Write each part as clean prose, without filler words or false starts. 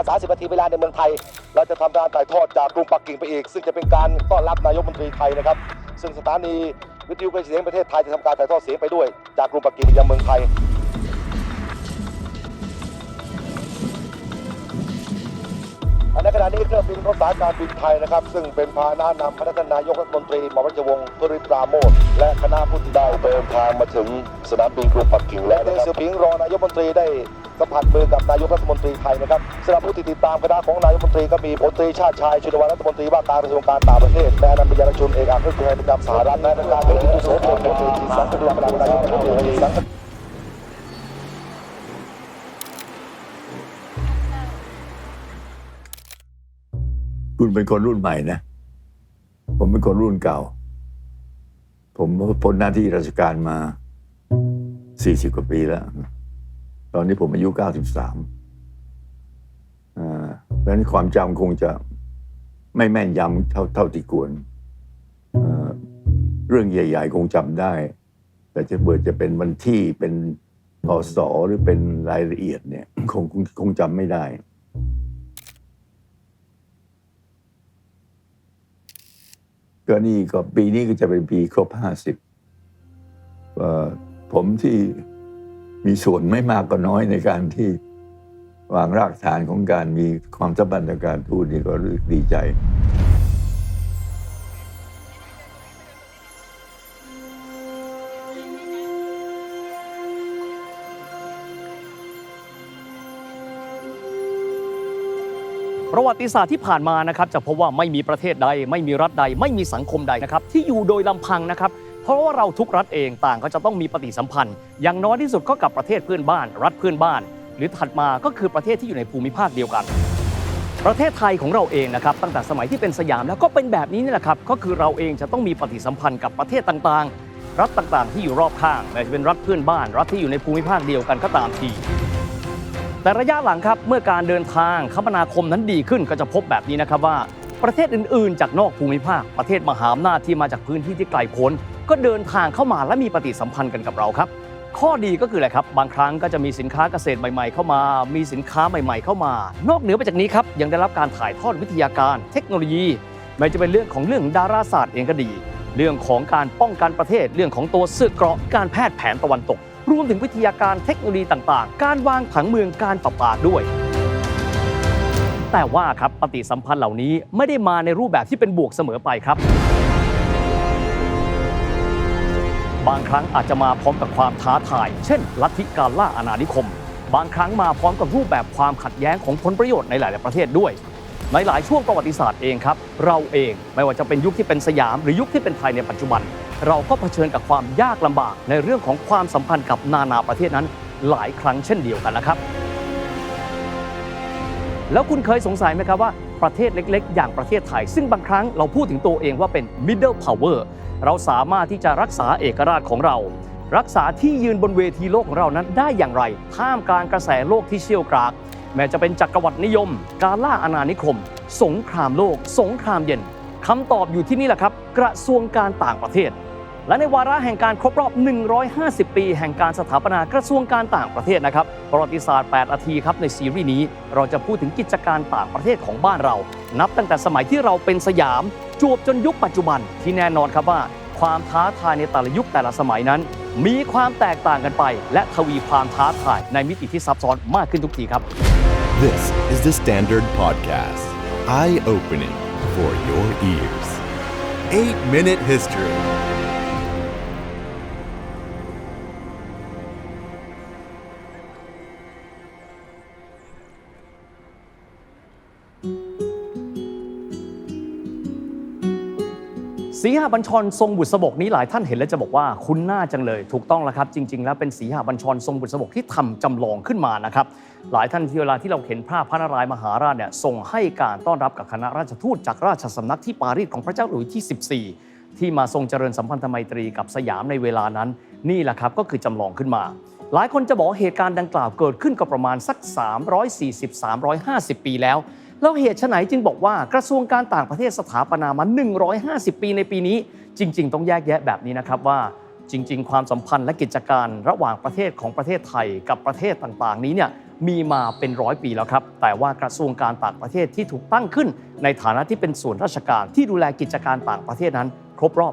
30 นาทีเวลาในเมืองไทยเราจะทำการถ่ายทอดจากกรุงปักกิ่งไปอีกซึ่งจะเป็นการต้อนรับนายกรัฐมนตรีไทยนะครับซึ่งสถานีวิทยุกระจายเสียงประเทศไทยจะทำการถ่ายทอดเสียงไปด้วยจากกรุงปักกิ่งไปยังเมืองไทยในขณะนี้เครื่องบินของสายการบินไทยนะครับซึ่งเป็นพาหนะนำคณะท่านนายกรัฐมนตรีหม่อมราชวงศ์พริตปราโมชและคณะผู้ที่ได้เดินทางมาถึงสนามบินกรุงปักกิ่งแล้วนะครับเสี่ยวผิงรองนายกรัฐมนตรีได้สัมผัสมือกับนายกรัฐมนตรีไทยนะครับสำหรับผู้ที่ติดตามคณะของนายกรัฐมนตรีก็มีพลตรีชาติชายชุนวัฒน์รัฐมนตรีว่าการกระทรวงการต่างประเทศและอนันต์ปัญญารชุนเอกอัครราชทูตประจำสหรัฐและการเมืองที่ตุโสพลพลตรีสังกัดนายกรัฐมนตรีสังกัดคุณเป็นคนรุ่นใหม่นะผมเป็นคนรุ่นเก่าผมพ้นหน้าที่ราชการมา40 กว่าปีแล้วตอนนี้ผมอายุ93เพราะฉะนั้นความจำคงจะไม่แม่นยำเท่าที่ควรเรื่องใหญ่ๆคงจำได้แต่จะเป็นวันที่เป็นพ.ศ.หรือเป็นรายละเอียดเนี่ยคงจำไม่ได้ก็นี่ก็ปีนี้ก็จะเป็นปีครบ50ผมที่มีส่วนไม่มากก็น้อยในการที่วางรากฐานของการมีความสัมพันธ์ทางการทูตนี่ก็รู้สึกดีใจประวัติศาสตร์ที่ผ่านมานะครับจะพบว่าไม่มีประเทศใดไม่มีรัฐใดไม่มีสังคมใดนะครับที่อยู่โดยลำพังนะครับเพราะว่าเราทุกรัฐเองต่างก็จะต้องมีปฏิสัมพันธ์อย่างน้อยที่สุดก็กับประเทศเพื่อนบ้านรัฐเพื่อนบ้านหรือถัดมาก็คือประเทศที่อยู่ในภูมิภาคเดียวกันประเทศไทยของเราเองนะครับตั้งแต่สมัยที่เป็นสยามแล้วก็เป็นแบบนี้นี่แหละครับก็คือเราเองจะต้องมีปฏิสัมพันธ์กับประเทศต่างๆรัฐต่างๆที่อยู่รอบข้างไม่ว่าจะเป็นรัฐเพื่อนบ้านรัฐที่อยู่ในภูมิภาคเดียวกันก็ตามทีแต่ระยะหลังครับเมื่อการเดินทางคมนาคมนั้นดีขึ้นก็จะพบแบบนี้นะครับว่าประเทศอื่นๆจากนอกภูมิภาคประเทศมหาอำนาจที่มาจากพื้นที่ที่ไกลโพ้นก็เดินทางเข้ามาและมีปฏิสัมพันธ์กันกับเราครับข้อดีก็คืออะไรครับบางครั้งก็จะมีสินค้าเกษตรใหม่ๆเข้ามามีสินค้าใหม่ๆเข้ามานอกเหนือไปจากนี้ครับยังได้รับการถ่ายทอดวิทยาการเทคโนโลยีไม่จะเป็นเรื่องดาราศาสตร์เองก็ดีเรื่องของการป้องกันประเทศเรื่องของตัวเสื้อเกราะการแพทย์แผนตะวันตกรวมถึงวิทยาการเทคโนโลยีต่างๆการวางผังเมืองการปราปาด้วยแต่ว่าครับปฏิสัมพันธ์เหล่านี้ไม่ได้มาในรูปแบบที่เป็นบวกเสมอไปครับบางครั้งอาจจะมาพร้อมกับความท้าทายเช่นลัทธิการล่าอาณานิคมบางครั้งมาพร้อมกับรูปแบบความขัดแย้งของผลประโยชน์ในหลายๆประเทศด้วยในหลายช่วงประวัติศาสตร์เองครับเราเองไม่ว่าจะเป็นยุคที่เป็นสยามหรือยุคที่เป็นไทยในปัจจุบันเราก็เผชิญกับความยากลำบากในเรื่องของความสัมพันธ์กับนานาประเทศนั้นหลายครั้งเช่นเดียวกันนะครับแล้วคุณเคยสงสัยไหมครับว่าประเทศเล็กๆอย่างประเทศไทยซึ่งบางครั้งเราพูดถึงตัวเองว่าเป็น middle power เราสามารถที่จะรักษาเอกราชของเรารักษาที่ยืนบนเวทีโลกของเรานั้นได้อย่างไรท่ามกลางกระแสโลกที่เชี่ยวกรากแม้จะเป็นจักรวรรดินิยมการล่าอาณานิคมสงครามโลกสงครามเย็นคำตอบอยู่ที่นี่แหละครับกระทรวงการต่างประเทศและในวาระแห่งการครบรอบ150 ปีแห่งการสถาปนากระทรวงการต่างประเทศนะครับประวัติศาสตร์8นาทีครับในซีรีส์นี้เราจะพูดถึงกิจการต่างประเทศของบ้านเรานับตั้งแต่สมัยที่เราเป็นสยามจวบจนยุคปัจจุบันที่แน่นอนครับว่าความท้าทายในแต่ละยุคแต่ละสมัยนั้นมีความแตกต่างกันไปและทวีความท้าทายในมิติที่ซับซ้อนมากขึ้นทุกทีครับ This is the Standard Podcast Eye-opening for your ears 8-Minute Historyสีหบัญชรทรงบุษบกนี้หลายท่านเห็นแล้วจะบอกว่าคุ้นหน้าจังเลยถูกต้องแล้วครับจริงๆแล้วเป็นสีหบัญชรทรงบุษบกที่ทำจำลองขึ้นมานะครับหลายท่านที่เวลาที่เราเห็นภาพพระนารายณ์มหาราชเนี่ยทรงให้การต้อนรับกับคณะราชทูตจากราชสำนักที่ปารีสของพระเจ้าหลุยส์ที่14ที่มาทรงเจริญสัมพันธไมตรีกับสยามในเวลานั้นนี่แหละครับก็คือจำลองขึ้นมาหลายคนจะบอกเหตุการณ์ดังกล่าวเกิดขึ้นก็ประมาณสัก340-350 ปีแล้วเหตุไฉนจึงบอกว่ากระทรวงการต่างประเทศสถาปนามา150 ปีในปีนี้จริงๆต้องแยกแยะแบบนี้นะครับว่าจริงๆความสัมพันธ์และกิจการระหว่างประเทศของประเทศไทยกับประเทศต่างๆนี้เนี่ย มีมาเป็น100 ปีแล้วครับแต่ว่ากระทรวงการต่างประเทศที่ถูกตั้งขึ้นในฐานะที่เป็นส่วนราชการที่ดูแลกิจการต่างประเทศนั้นครบรอบ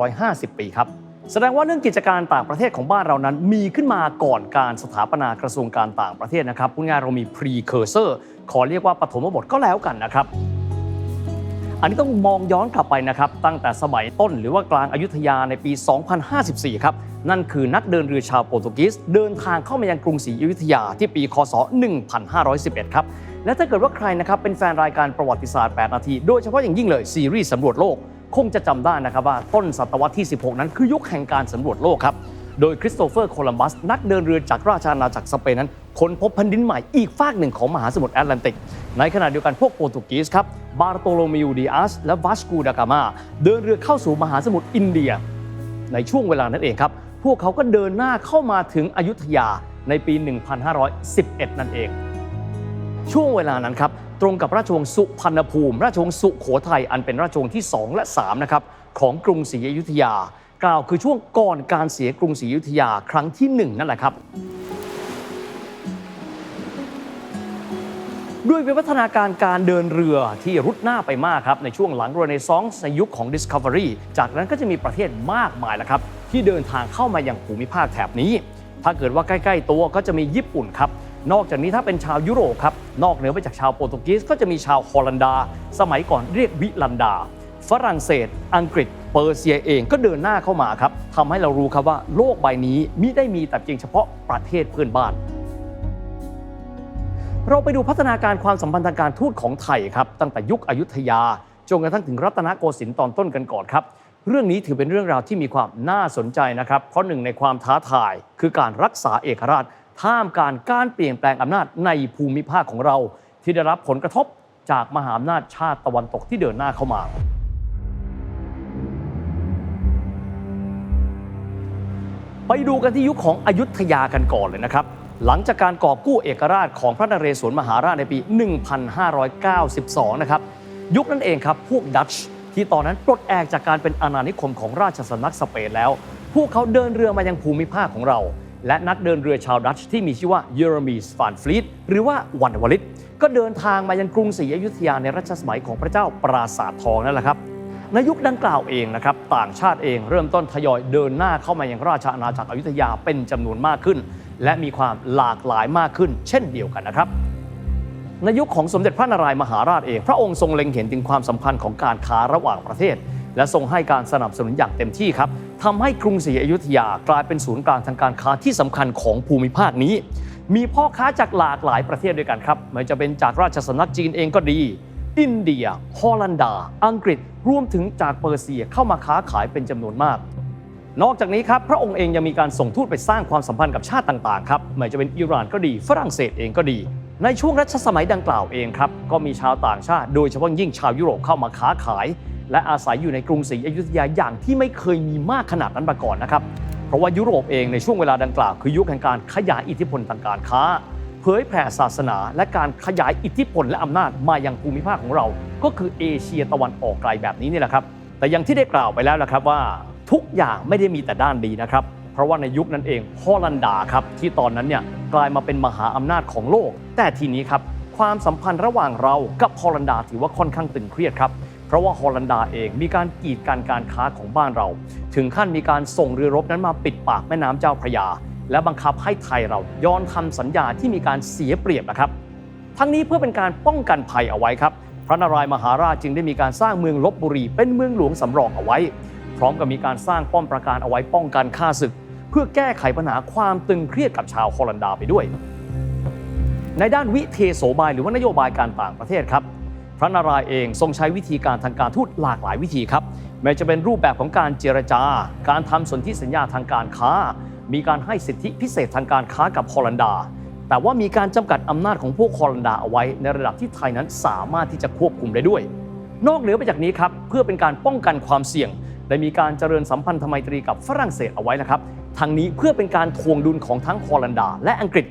150 ปีครับแสดงว่าเรื่องกิจการต่างประเทศของบ้านเรานั้นมีขึ้นมาก่อนการสถาปนากระทรวงการต่างประเทศนะครับพูดง่ายเรามี precursor ขอเรียกว่าปฐมบทก็แล้วกันนะครับอันนี้ต้องมองย้อนกลับไปนะครับตั้งแต่สมัยต้นหรือว่ากลางอยุธยาในปี 2054 ครับนั่นคือนักเดินเรือชาวโปรตุเกสเดินทางเข้ามายังกรุงศรีอยุธยาที่ปีคศ 1511 ครับและถ้าเกิดว่าใครนะครับเป็นแฟนรายการประวัติศาสตร์ 8 นาทีโดยเฉพาะอย่างยิ่งเลยซีรีส์สำรวจโลกคงจะจำได้นะครับว่าต้นศตวรรษที่ 16 นั้นคือยุคแห่งการสำรวจโลกครับโดยคริสโตเฟอร์โคลัมบัสนักเดินเรือจากราชอาณาจักรสเปนนั้นค้นพบแผ่นดินใหม่อีกฟากหนึ่งของมหาสมุทรแอตแลนติกในขณะเดียวกันพวกโปรตุเกสครับบาร์โตโลมิวดิอัสและวาสโกดากามาเดินเรือเข้าสู่มหาสมุทรอินเดียในช่วงเวลานั้นเองครับพวกเขาก็เดินหน้าเข้ามาถึงอยุธยาในปี 1511 นั่นเองช่วงเวลานั้นครับตรงกับราชวงศ์สุพรรณภูมิราชวงศ์สุโขทัยอันเป็นราชวงศ์ที่ 2 และ 3 นะครับของกรุงศรีอยุธยากล่าวคือช่วงก่อนการเสียกรุงศรีอยุธยาครั้งที่ 1 นั่นแหละครับด้วยวิวัฒนาการเดินเรือที่รุดหน้าไปมากครับในช่วงหลังเรเนซองส์ในยุคของ Discovery จากนั้นก็จะมีประเทศมากมายแล้วครับที่เดินทางเข้ามายังภูมิภาคแถบนี้ถ้าเกิดว่าใกล้ๆตัวก็จะมีญี่ปุ่นครับนอกจากนี้ถ้าเป็นชาวยุโรปครับนอกเหนือไปจากชาวโปรตุเกสก็จะมีชาวฮอลันดาสมัยก่อนเรียกวิลันดาฝรั่งเศสอังกฤษเปอร์เซียเองก็เดินหน้าเข้ามาครับทำให้เรารู้ครับว่าโลกใบนี้มิได้มีแต่เพียงเฉพาะประเทศเพื่อนบ้านเราไปดูพัฒนาการความสัมพันธ์ทางการทูตของไทยครับตั้งแต่ยุคอยุธยาจนกระทั่งถึงรัตนโกสินทร์ตอนต้นกันก่อนครับเรื่องนี้ถือเป็นเรื่องราวที่มีความน่าสนใจนะครับเพราะหนึ่งในความท้าทายคือการรักษาเอกราชท่ามกลางการเปลี่ยนแปลงอำนาจในภูมิภาคของเราที่ได้รับผลกระทบจากมหาอำนาจชาติตะวันตกที่เดินหน้าเข้ามาไปดูกันที่ยุคของอยุธยากันก่อนเลยนะครับหลังจากการกอบกู้เอกราชของพระนเรศวรมหาราชในปี 1592 นะครับยุคนั้นเองครับพวกดัตช์ที่ตอนนั้นปลดแอกจากการเป็นอาณานิคมของราชสำนักสเปนแล้วพวกเขาเดินเรือมายังภูมิภาคของเราและนักเดินเรือชาวดัตช์ที่มีชื่อว่าเยเรมีสฟานฟลีตหรือว่าวันวลิตก็เดินทางมายังกรุงศรีอยุธยาในรัชสมัยของพระเจ้าปราสาททองนั่นแหละครับในยุคดังกล่าวเองนะครับต่างชาติเองเริ่มต้นทยอยเดินหน้าเข้ามายังราชอาณาจักรอยุธยาเป็นจำนวนมากขึ้นและมีความหลากหลายมากขึ้นเช่นเดียวกันนะครับในยุคของสมเด็จพระนารายณ์มหาราชเองพระองค์ทรงเล็งเห็นถึงความสัมพันธ์ของการค้าระหว่างประเทศและทรงให้การสนับสนุนอย่างเต็มที่ครับทำให้กรุงศรีอยุธยากลายเป็นศูนย์กลางทางการค้าที่สำคัญของภูมิภาคนี้มีพ่อค้าจากหลากหลายประเทศด้วยกันครับไม่ว่าจะเป็นจากราชสำนักจีนเองก็ดีอินเดียฮอลันดาอังกฤษรวมถึงจากเปอร์เซียเข้ามาค้าขายเป็นจำนวนมากนอกจากนี้ครับพระองค์เองยังมีการส่งทูตไปสร้างความสัมพันธ์กับชาติต่างๆครับไม่ว่าจะเป็นอิหร่านก็ดีฝรั่งเศสเองก็ดีในช่วงรัชสมัยดังกล่าวเองครับก็มีชาวต่างชาติโดยเฉพาะยิ่งชาวยุโรปเข้ามาค้าขายและอาศัยอยู่ในกรุงศรีอยุธยาอย่างที่ไม่เคยมีมากขนาดนั้นมาก่อนนะครับเพราะว่ายุโรปเองในช่วงเวลาดังกล่าวคือยุคแห่งการขยายอิทธิพลทางการค้าเผยแผ่ศาสนาและการขยายอิทธิพลและอำนาจมายังภูมิภาคของเราก็คือเอเชียตะวันออกไกลแบบนี้นี่แหละครับแต่อย่างที่ได้กล่าวไปแล้วนะครับว่าทุกอย่างไม่ได้มีแต่ด้านดีนะครับเพราะว่าในยุคนั้นเองฮอลันดาครับที่ตอนนั้นเนี่ยกลายมาเป็นมหาอำนาจของโลกแต่ทีนี้ครับความสัมพันธ์ระหว่างเรากับฮอลันดาถือว่าค่อนข้างตึงเครียดครับเพราะว่าฮอลันดาเองมีการกีดกันการค้าของบ้านเราถึงขั้นมีการส่งเรือรบนั้นมาปิดปากแม่น้ำเจ้าพระยาและบังคับให้ไทยเราย้อนทำสัญญาที่มีการเสียเปรียบนะครับทั้งนี้เพื่อเป็นการป้องกันภัยเอาไว้ครับพระนารายณ์มหาราชจึงได้มีการสร้างเมืองลพบุรีเป็นเมืองหลวงสำรองเอาไว้พร้อมกับมีการสร้างป้อมปราการเอาไว้ป้องกันข้าศึกเพื่อแก้ไขปัญหาความตึงเครียดกับชาวฮอลันดาไปด้วยในด้านวิเทโสบายหรือว่านโยบายการต่างประเทศครับพระนารายณ์เองทรงใช้วิธีการทางการทูตหลากหลายวิธีครับแม้จะเป็นรูปแบบของการเจรจาการทำสนธิสัญญาทางการค้ามีการให้สิทธิพิเศษทางการค้ากับฮอลันดาแต่ว่ามีการจำกัดอำนาจของพวกฮอลันดาเอาไว้ในระดับที่ไทยนั้นสามารถที่จะควบคุมได้ด้วยนอกเหนือไปจากนี้ครับเพื่อเป็นการป้องกันความเสี่ยงได้มีการเจริญสัมพันธไมตรีกับฝรั่งเศสเอาไว้นะครับทั้งนี้เพื่อเป็นการทวงดุลของทั้งฮอลันดาและอังกฤษ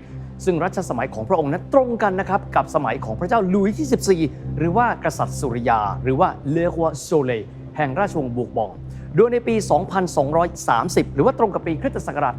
ซึ่งรัชสมัยของพระองค์นั้นตรงกันนะครับกับสมัยของพระเจ้าลุยที่ 14หรือว่ากษัตริย์สุริยาหรือว่าเลโควโซเลแห่งราชวงศ์บูกบองโดยในปี 2230 หรือว่าตรงกับปีคริสตศักราช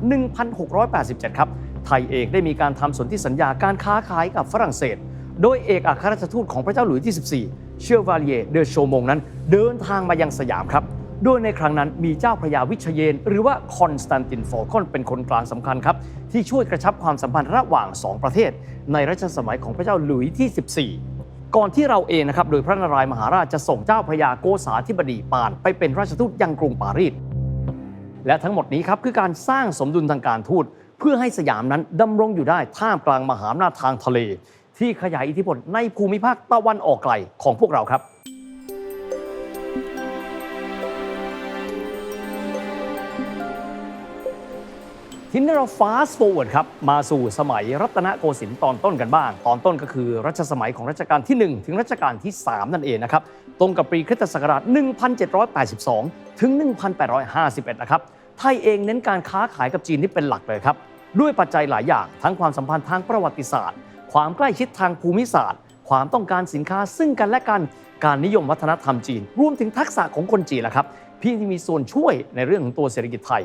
1687 ครับ ไทยเองได้มีการทำสนธิสัญญาการค้าขายกับฝรั่งเศสโดยเอกอัครราชทูตของพระเจ้าหลุยส์ที่ 14 เชอร์วาเลียเดอโชมงนั้นเดินทางมายังสยามครับโดยในครั้งนั้นมีเจ้าพระยาวิเชยนหรือว่าคอนสแตนตินโฟลคอนเป็นคนกลางสำคัญครับที่ช่วยกระชับความสัมพันธ์ระหว่าง2ประเทศในรัชสมัยของพระเจ้าหลุยส์ที่ 14 ก่อนที่เราเองนะครับโดยพระนารายณ์มหาราชจะส่งเจ้าพระยาโกษาธิบดีปานไปเป็นราชทูตยังกรุงปารีสและทั้งหมดนี้ครับคือการสร้างสมดุลทางการทูตเพื่อให้สยามนั้นดำรงอยู่ได้ท่ามกลางมหาอำนาจทางทะเลที่ขยายอิทธิพลในภูมิภาคตะวันออกไกลของพวกเราครับทีนี้เรา fast forward ครับมาสู่สมัยรัตนโกสินทร์ตอนต้นกันบ้างตอนต้นก็คือรัชสมัยของรัชกาลที่ 1 ถึงรัชกาลที่ 3 นั่นเองนะครับตรงกับปีคริสตศักราช 1782 ถึง 1851 นะครับไทยเองเน้นการค้าขายกับจีนที่เป็นหลักเลยครับด้วยปัจจัยหลายอย่างทั้งความสัมพันธ์ทางประวัติศาสตร์ความใกล้ชิดทางภูมิศาสตร์ความต้องการสินค้าซึ่งกันและกันการนิยมวัฒนธรรมจีนรวมถึงทักษะของคนจีนแหละครับที่มีส่วนช่วยในเรื่องของตัวเศรษฐกิจไทย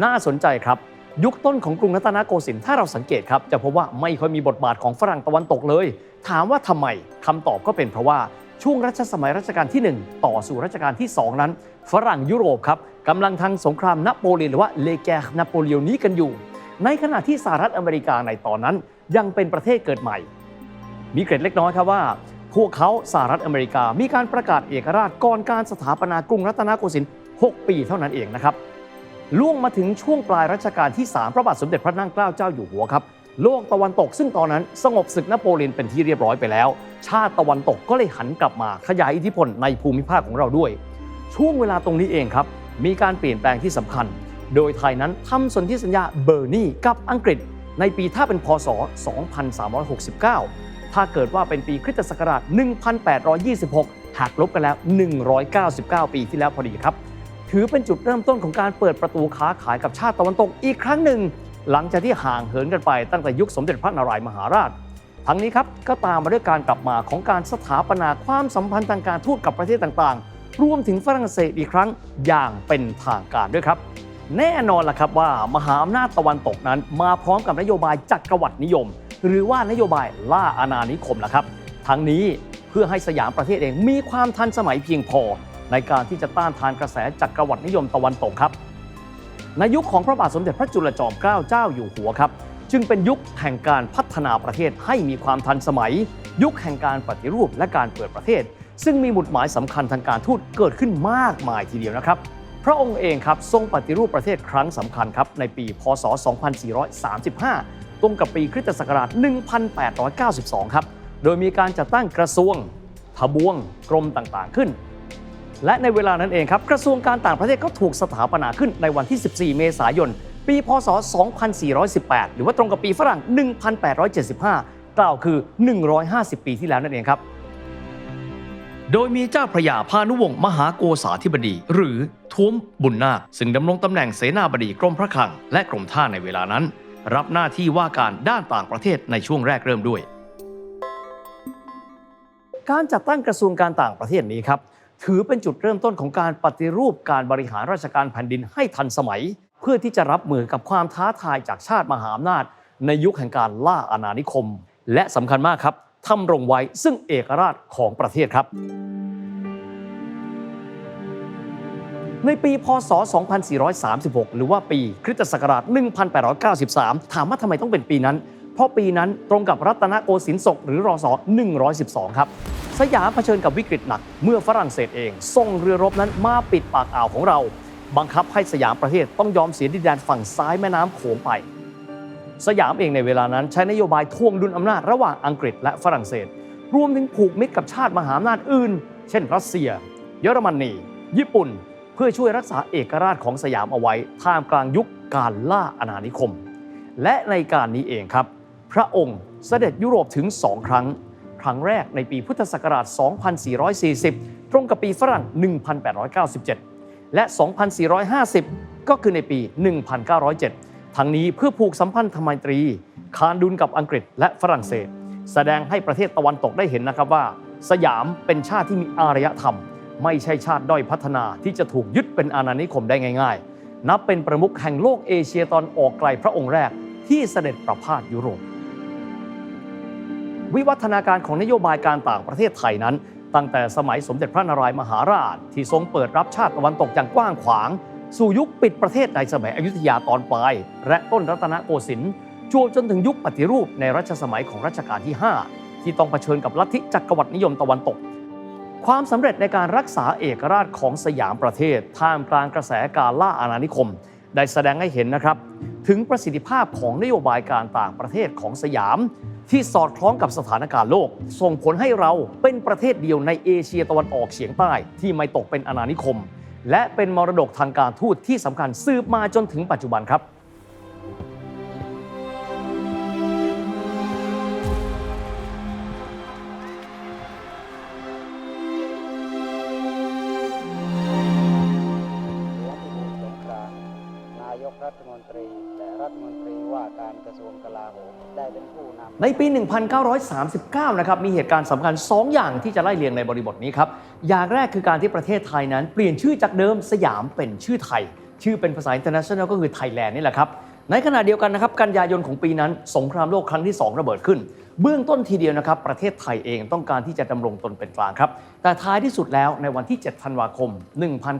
น่าสนใจครับยุคต้นของกรุงรัตนโกสินทร์ถ้าเราสังเกตครับจะพบว่าไม่ค่อยมีบทบาทของฝรั่งตะวันตกเลยถามว่าทำไมคำตอบก็เป็นเพราะว่าช่วงรัชสมัยรัชกาลที่ 1 ต่อสู่รัชกาลที่ 2 นั้นฝรั่งยุโรปครับกำลังทำสงครามนโปเลียนหรือว่าเลแกร์นโปเลียนนี้กันอยู่ในขณะที่สหรัฐอเมริกาในตอนนั้นยังเป็นประเทศเกิดใหม่มีเกร็ดเล็กน้อยครับว่าพวกเขาสหรัฐอเมริกามีการประกาศเอกราชก่อนการสถาปนากรุงรัตนโกสินทร์ 6 ปีเท่านั้นเองนะครับล่วงมาถึงช่วงปลายรัชกาลที่ 3 พระบาทสมเด็จพระนั่งเกล้าเจ้าอยู่หัวครับโลกตะวันตกซึ่งตอนนั้นสงบศึกนโปเลียนเป็นที่เรียบร้อยไปแล้วชาติตะวันตกก็เลยหันกลับมาขยายอิทธิพลในภูมิภาคของเราด้วยช่วงเวลาตรงนี้เองครับมีการเปลี่ยนแปลงที่สำคัญโดยไทยนั้นทำสนธิสัญญาเบอร์นีกับอังกฤษในปีถ้าเป็นพ.ศ. 2369ถ้าเกิดว่าเป็นปีคริสตศักราช 1826 หักลบกันแล้ว 199 ปีที่แล้วพอดีครับถือเป็นจุดเริ่มต้นของการเปิดประตูค้าขายกับชาติตะวันตกอีกครั้งหนึ่งหลังจากที่ห่างเหินกันไปตั้งแต่ยุคสมเด็จพระนารายณ์มหาราชทั้งนี้ครับก็ตามมาด้วยการกลับมาของการสถาปนาความสัมพันธ์ทางการทูตกับประเทศต่างๆรวมถึงฝรั่งเศสอีกครั้งอย่างเป็นทางการด้วยครับแน่นอนล่ะครับว่ามหาอำนาจตะวันตกนั้นมาพร้อมกับนโยบายจักรวรรดินิยมหรือว่านโยบายล่าอาณานิคมล่ะครับทั้งนี้เพื่อให้สยามประเทศเองมีความทันสมัยเพียงพอในการที่จะต้านทานกระแสจักรวรรดินิยมตะวันตกครับในยุคของพระบาทสมเด็จพระจุลจอมเกล้าเจ้าอยู่หัวครับจึงเป็นยุคแห่งการพัฒนาประเทศให้มีความทันสมัยยุคแห่งการปฏิรูปและการเปิดประเทศซึ่งมีหมุดหมายสำคัญทางการทูตเกิดขึ้นมากมายทีเดียวนะครับพระองค์เองครับทรงปฏิรูปประเทศครั้งสำคัญครับในปีพ.ศ. 2435ตรงกับปีคริสตศักราช 1892 ครับโดยมีการจัดตั้งกระทรวงทบวงกรมต่างๆขึ้นและในเวลานั้นเองครับกระทรวงการต่างประเทศก็ถูกสถาปนาขึ้นในวันที่ 14 เมษายน ปีพ.ศ. 2418 หรือว่าตรงกับปีฝรั่ง 1875 กล่าวคือ 150 ปีที่แล้วนั่นเองครับโดยมีเจ้าพระยาพานุวงศ์มหาโกษาธิบดีหรือท้วมบุญนาคซึ่งดำรงตำแหน่งเสนาบดีกรมพระคลังและกรมท่าในเวลานั้นรับหน้าที่ว่าการด้านต่างประเทศในช่วงแรกเริ่มด้วยการจัดตั้งกระทรวงการต่างประเทศนี้ครับถือเป็นจุดเริ่มต้นของการปฏิรูปการบริหารราชการแผ่นดินให้ทันสมัยเพื่อที่จะรับมือกับความท้าทายจากชาติมหาอำนาจในยุคแห่งการล่าอาณานิคมและสำคัญมากครับทำรงไว้ซึ่งเอกราชของประเทศครับในปีพ.ศ. 2436 หรือว่าปีคริสตศักราช 1893 ถามว่าทำไมต้องเป็นปีนั้นเพราะปีนั้นตรงกับรัตนโกสินทร์ศกหรือรศ. 112 ครับสยามเผชิญกับวิกฤตหนักเมื่อฝรั่งเศสเองส่งเรือรบนั้นมาปิดปากอ่าวของเราบังคับให้สยามประเทศต้องยอมเสียดินแดนฝั่งซ้ายแม่น้ำโขงไปสยามเองในเวลานั้นใช้นโยบายทวงดุลอำนาจระหว่างอังกฤษและฝรั่งเศสรวมถึงผูกมิตรกับชาติมหาอำนาจอื่นเช่นรัสเซียเยอรมนีญี่ปุ่นเพื่อช่วยรักษาเอกราชของสยามเอาไว้ท่ามกลางยุคการล่าอาณานิคมและในการนี้เองครับพระองค์เสด็จยุโรปถึง2 ครั้งครั้งแรกในปีพุทธศักราช 2440 ตรงกับปีฝรั่ง 1897 และ 2450 ก็คือในปี 1907 ทั้งนี้เพื่อผูกสัมพันธไมตรีคานดุลกับอังกฤษและฝรั่งเศสแสดงให้ประเทศตะวันตกได้เห็นนะครับว่าสยามเป็นชาติที่มีอารยธรรมไม่ใช่ชาติด้อยพัฒนาที่จะถูกยึดเป็นอาณานิคมได้ง่ายๆนับเป็นประมุขแห่งโลกเอเชียตอนออกไกลพระองค์แรก ที่เสด็จประพาสยุโรปวิวัฒนาการของนโยบายการต่างประเทศไทยนั้นตั้งแต่สมัยสมเด็จพระนารายมหาราชที่ทรงเปิดรับชาติตะวันตกอย่างกว้างขวางสู่ยุคปิดประเทศในสมัยอยุธยาตอนปลายและต้นรัตนโกสินทร์จนถึงยุคปฏิรูปในรัชสมัยของรัชกาลที่ 5 ที่ต้องเผชิญกับลัทธิจักรวรรดินิยมตะวันตกความสำเร็จในการรักษาเอกราชของสยามประเทศท่ามกลางกระแสการล่าอาณานิคมได้แสดงให้เห็นนะครับถึงประสิทธิภาพของนโยบายการต่างประเทศของสยามที่สอดคล้องกับสถานการณ์โลกส่งผลให้เราเป็นประเทศเดียวในเอเชียตะวันออกเฉียงใต้ที่ไม่ตกเป็นอาณานิคมและเป็นมรดกทางการทูตที่สำคัญสืบมาจนถึงปัจจุบันครับนายกรัฐมนตรีและรัฐมนตรีว่าการกระทรวงกลาโหมได้เป็นผู้นำในปี 1939 นะครับมีเหตุการณ์สำคัญ 2 อย่างที่จะไล่เรียงในบริบทนี้ครับอย่างแรกคือการที่ประเทศไทยนั้นเปลี่ยนชื่อจากเดิมสยามเป็นชื่อไทยชื่อเป็นภาษา international ก็คือไทยแลนด์นี่แหละครับในขณะเดียวกันนะครับกันยายนของปีนั้นสงครามโลกครั้งที่ 2 ระเบิดขึ้นเบื้องต้นทีเดียวนะครับประเทศไทยเองต้องการที่จะดำรงตนเป็นกลางครับแต่ท้ายที่สุดแล้วในวันที่ 7 ธันวาคม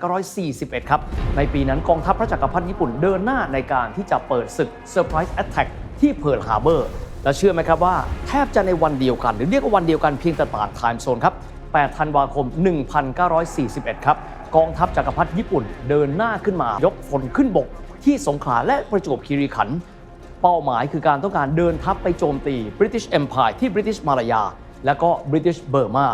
1941 ครับในปีนั้นกองทัพพระจักรพรรดิญี่ปุ่นเดินหน้าในการที่จะเปิดศึก Surprise Attack ที่เพิร์ลฮาร์เบอร์และเชื่อไหมครับว่าแทบจะในวันเดียวกันหรือเรียกว่าวันเดียวกันเพียงแต่ต่างไทม์โซนครับ 8 ธันวาคม 1941 ครับกองทัพจักรพรรดิญี่ปุ่นเดินหน้าขึ้นมายกพลขึ้นบกที่สงขลาและประจวบคีรีขันธ์เป้าหมายคือการต้องการเดินทัพไปโจมตี British Empire ที่ British Malaya และก็ British Burma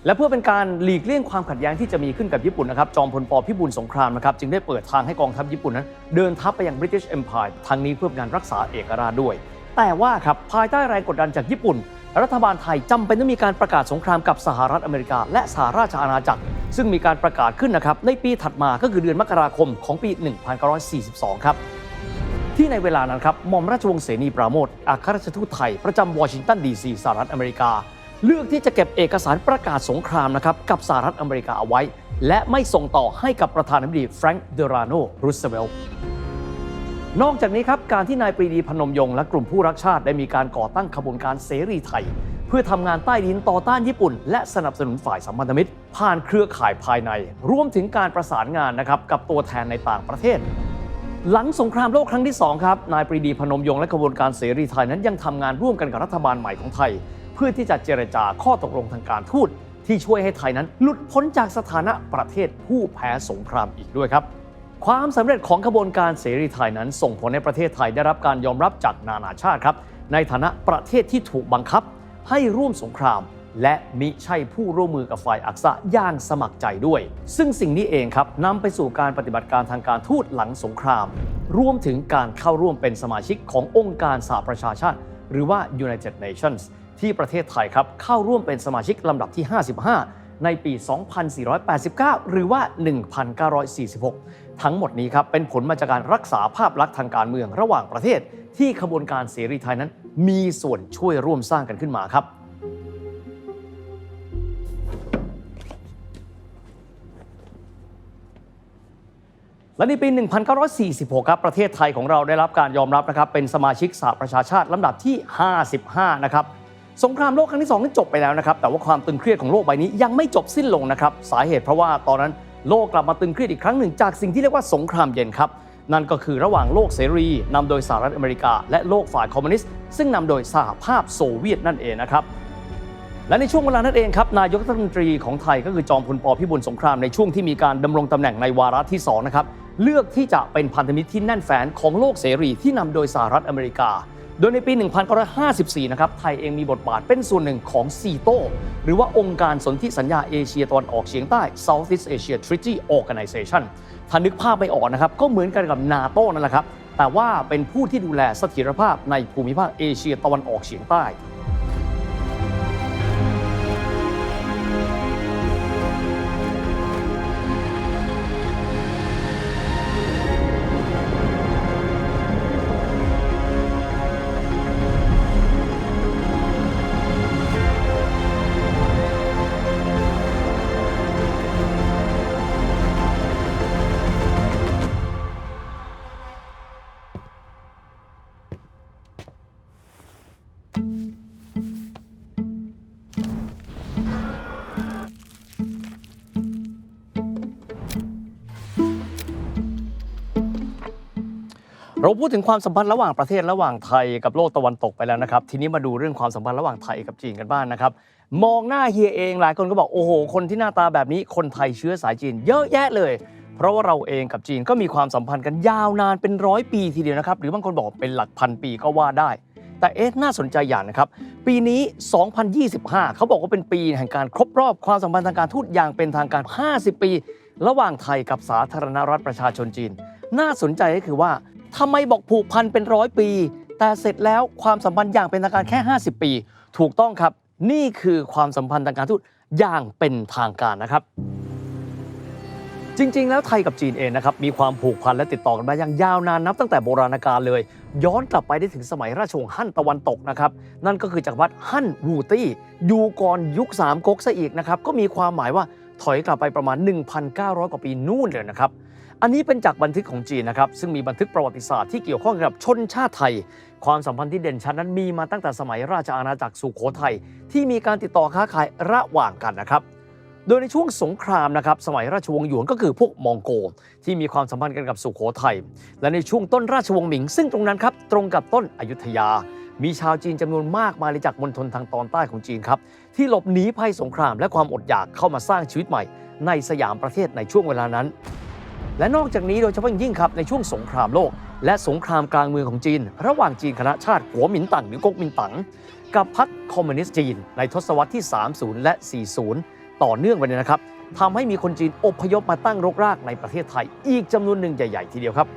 และเพื่อเป็นการหลีกเลี่ยงความขัดแย้งที่จะมีขึ้นกับญี่ปุ่นนะครับจอมพลป.พิบูลสงครามนะครับจึงได้เปิดทางให้กองทัพญี่ปุ่นนั้นเดินทัพไปยัง British Empire ทั้งนี้เพื่อการรักษาเอกราชด้วยแต่ว่าครับภายใต้แรงกดดันจากญี่ปุ่นรัฐบาลไทยจำเป็นต้องมีการประกาศสงครามกับสหรัฐอเมริกาและสหราชอาณาจักรซึ่งมีการประกาศขึ้นนะครับในปีถัดมาก็คือเดือนมกราคมของปี 1942 ครับที่ในเวลานั้นครับหม่อมราชวงศ์เสนีปราโมทอัครราชทูตไทยประจำวอชิงตันดีซีสหรัฐอเมริกาเลือกที่จะเก็บเอกสารประกาศสงครามนะครับกับสหรัฐอเมริกาเอาไว้และไม่ส่งต่อให้กับประธานาธิบดีแฟรงค์เดราโนรูสเวลต์นอกจากนี้ครับการที่นายปรีดีพนมยงค์และกลุ่มผู้รักชาติได้มีการก่อตั้งขบวนการเสรีไทยเพื่อทำงานใต้ดินต่อต้านญี่ปุ่นและสนับสนุนฝ่ายสัมพันธมิตรผ่านเครือข่ายภายในรวมถึงการประสานงานนะครับกับตัวแทนในต่างประเทศหลังสงครามโลกครั้งที่ 2 ครับนายปรีดีพนมยงค์และขบวนการเสรีไทยนั้นยังทำงานร่วมกันกับรัฐบาลใหม่ของไทยเพื่อที่จะเจรจาข้อตกลงทางการทูตที่ช่วยให้ไทยนั้นหลุดพ้นจากสถานะประเทศผู้แพ้สงครามอีกด้วยครับความสำเร็จของขบวนการเสรีไทยนั้นส่งผลให้ประเทศไทยได้รับการยอมรับจากนานาชาติครับในฐานะประเทศที่ถูกบังคับให้ร่วมสงครามและมิใช่ผู้ร่วมมือกับฝ่ายอักษะอย่างสมัครใจด้วยซึ่งสิ่งนี้เองครับนำไปสู่การปฏิบัติการทางการทูตหลังสงครามรวมถึงการเข้าร่วมเป็นสมาชิกขององค์การสหประชาชาติหรือว่า United Nations ที่ประเทศไทยครับเข้าร่วมเป็นสมาชิกลำดับที่ 55 ในปี 2489 หรือว่า 1946 ทั้งหมดนี้ครับเป็นผลมาจากการรักษาภาพลักษณ์ทางการเมืองระหว่างประเทศที่ขบวนการเสรีไทยนั้นมีส่วนช่วยร่วมสร้างกันขึ้นมาครับและในปี 1946 ครับประเทศไทยของเราได้รับการยอมรับนะครับเป็นสมาชิกสหประชาชาติลำดับที่ 55 นะครับสงครามโลกครั้งที่ 2 นั้นจบไปแล้วนะครับแต่ว่าความตึงเครียดของโลกใบนี้ยังไม่จบสิ้นลงนะครับสาเหตุเพราะว่าตอนนั้นโลกกลับมาตึงเครียดอีกครั้งหนึ่งจากสิ่งที่เรียกว่าสงครามเย็นครับนั่นก็คือระหว่างโลกเสรีนำโดยสหรัฐอเมริกาและโลกฝ่ายคอมมิวนิสต์ซึ่งนำโดยสหภาพโซเวียตนั่นเองนะครับและในช่วงเวลานั้นเองครับนายกรัฐมนตรีของไทยก็คือจอมพลป.พิบูลสงครามในช่วงที่มีการดำรงตำแหน่งในวาระที่ 2 นะครับเลือกที่จะเป็นพันธมิตรที่แน่นแฟ้นของโลกเสรีที่นำโดยสหรัฐอเมริกาโดยในปี 1954 นะครับไทยเองมีบทบาทเป็นส่วนหนึ่งของซีโตหรือว่าองค์การสนธิสัญญาเอเชียตะวันออกเฉียงใต้ Southeast Asia Treaty Organization ถ้านึกภาพไม่ออกนะครับก็เหมือนกันกับนาโต้นั่นแหละครับแต่ว่าเป็นผู้ที่ดูแลเสถียรภาพในภูมิภาคเอเชียตะวันออกเฉียงใต้ เราพูดถึงความสัมพันธ์ระหว่างประเทศระหว่างไทยกับโลกตะวันตกไปแล้วนะครับทีนี้มาดูเรื่องความสัมพันธ์ระหว่างไทยกับจีนกันบ้างนะครับมองหน้าเฮียเองหลายคนก็บอกโอ้โหคนที่หน้าตาแบบนี้คนไทยเชื้อสายจีนเยอะแยะเลยเพราะว่าเราเองกับจีนก็มีความสัมพันธ์กันยาวนานเป็น100 ปีทีเดียวนะครับหรือบางคนบอกเป็นหลักพันปีก็ว่าได้แต่น่าสนใจอย่างนะครับปีนี้2025เขาบอกว่าเป็นปีแห่งการครบรอบความสัมพันธ์ทางการทูตอย่างเป็นทางการ50 ปีระหว่างไทยกับสาธารณรัฐประชาชนจีนน่าสนใจก็คือว่าทำไมบอกผูกพันเป็น100 ปีแต่เสร็จแล้วความสัมพันธ์อย่างเป็นทางการแค่50 ปีถูกต้องครับนี่คือความสัมพันธ์ทางการทูตอย่างเป็นทางการนะครับจริงๆแล้วไทยกับจีนเองนะครับมีความผูกพันและติดต่อกันมาอย่างยาวนานนับตั้งแต่โบราณกาลเลยย้อนกลับไปได้ถึงสมัยราชวงศ์ฮั่นตะวันตกนะครับนั่นก็คือจักรวรรดิฮั่นวูตี้อยู่ก่อนยุค3ก๊กซะอีกนะครับก็มีความหมายว่าถอยกลับไปประมาณ 1,900 กว่าปีนู่นเลยนะครับอันนี้เป็นจากบันทึกของจีนนะครับซึ่งมีบันทึกประวัติศาสตร์ที่เกี่ยวข้องกับชนชาติไทยความสัมพันธ์ที่เด่นชัดนั้นมีมาตั้งแต่สมัยราชอาณาจักรสุโขทัยที่มีการติดต่อค้าขายระหว่างกันนะครับโดยในช่วงสงครามนะครับสมัยราชวงศ์หยวนก็คือพวกมองโกที่มีความสัมพันธ์กันกับสุโขทัยและในช่วงต้นราชวงศ์หมิงซึ่งตรงนั้นครับตรงกับต้นอยุธยามีชาวจีนจำนวนมากมาจากมณฑลทางตอนใต้ของจีนครับที่หลบหนีภัยสงครามและความอดอยากเข้ามาสร้างชีวิตใหม่ในสยามประเทศในช่วงเวลานั้นและนอกจากนี้โดยเฉพาะยิ่งครับในช่วงสงครามโลกและสงครามกลางเมืองของจีนระหว่างจีนคณะชาติกัวหมินตั๋งหรือก๊กมินตั๋งกับพรรคคอมมิวนิสต์จีนในทศวรรษที่30และ40ต่อเนื่องไปเลยนะครับทำให้มีคนจีนอพยพมาตั้งรกรากในประเทศไทยอีกจำนวนหนึ่งใหญ่ๆทีเดียวครับ